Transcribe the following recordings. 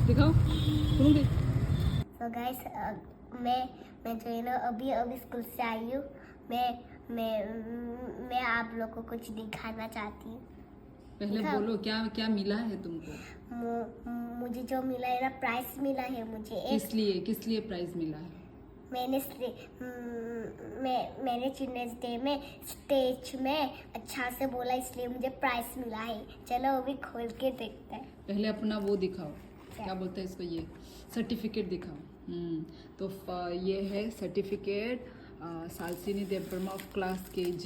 दिखाओ सुनूंगी। तो गाइस मैं जो है ना अभी स्कूल से आई हूँ। मैं आप लोगों को कुछ दिखाना चाहती हूँ। पहले दिखाओ। बोलो क्या क्या मिला है तुमको? मुझे जो मिला है ना, प्राइस मिला है मुझे एक। किस लिए प्राइज मिला है? मैंने चिल्ड्रंस डे में स्टेज में अच्छा से बोला, इसलिए मुझे प्राइस मिला है। चलो अभी खोल के देखते हैं। पहले अपना वो दिखाओ, क्या बोलते हैं इसको, ये सर्टिफिकेट दिखाओ। तो ये है certificate, Salsini Debbarma of class KG,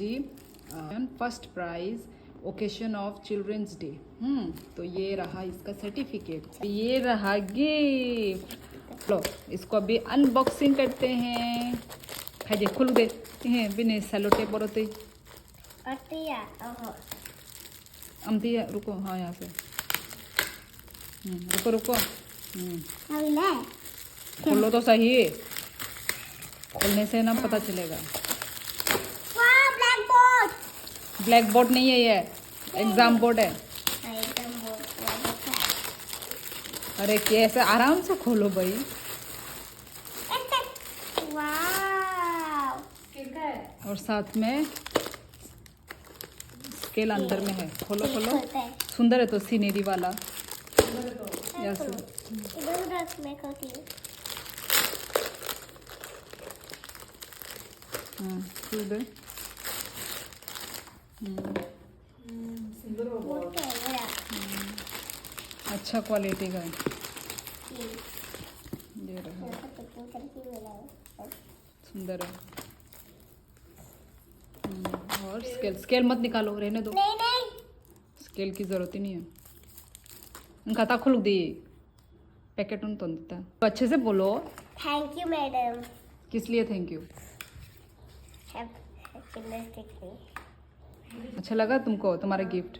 first prize occasion of children's day. तो ये रहा इसका सर्टिफिकेट, ये रहा गिफ्ट। लो इसको अभी अनबॉक्सिंग करते हैं। खाइए खुल दे हैं बिना सेलो टेप बोलते अमती रुको। हाँ यहाँ से रुको। खोलो तो सही, खोलने से ना पता चलेगा। ब्लैक बोर्ड नहीं है, ये एग्जाम बोर्ड है। अरे कैसे, आराम से खोलो भाई। और साथ में स्केल अंदर में है। खोलो सुंदर है तो सीनेरी वाला। यस सुंदर। अच्छा क्वालिटी का है। ये रहा, सुंदर है। और स्केल मत निकालो, रहने दो। नहीं। स्केल की जरूरत ही नहीं है। खाता खुल दी पैकेट उन तो देता है। तो अच्छे से बोलो। Thank you madam. किस लिए थैंक यू? अच्छा लगा तुमको तुम्हारा गिफ्ट?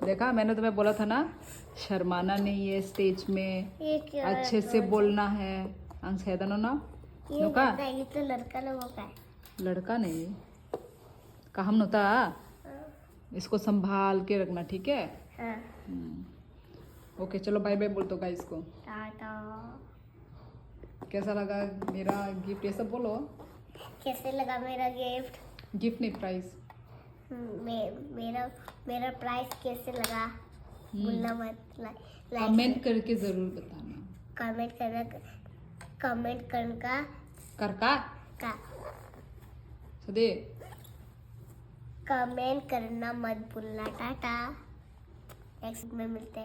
देखा, मैंने तुम्हें बोला था ना, शर्माना नहीं है स्टेज में, अच्छे से बोलना है। ना ये तो लड़का लोगों का है। लड़का नहीं काम होता, इसको संभाल के रखना, ठीक है? हाँ। ओके चलो बाय बाय बोल दो गाइस को। टाटा। कैसा लगा मेरा गिफ्ट, ये सब बोलो। कैसे लगा मेरा गिफ्ट? गिफ्ट नहीं, प्राइस। मेरा प्राइस कैसे लगा बोलना मत। कमेंट करके जरूर बताना। कमेंट करना का सदे कमेंट करना मत भूलना। टाटा। नेक्स्ट में मिलते हैं।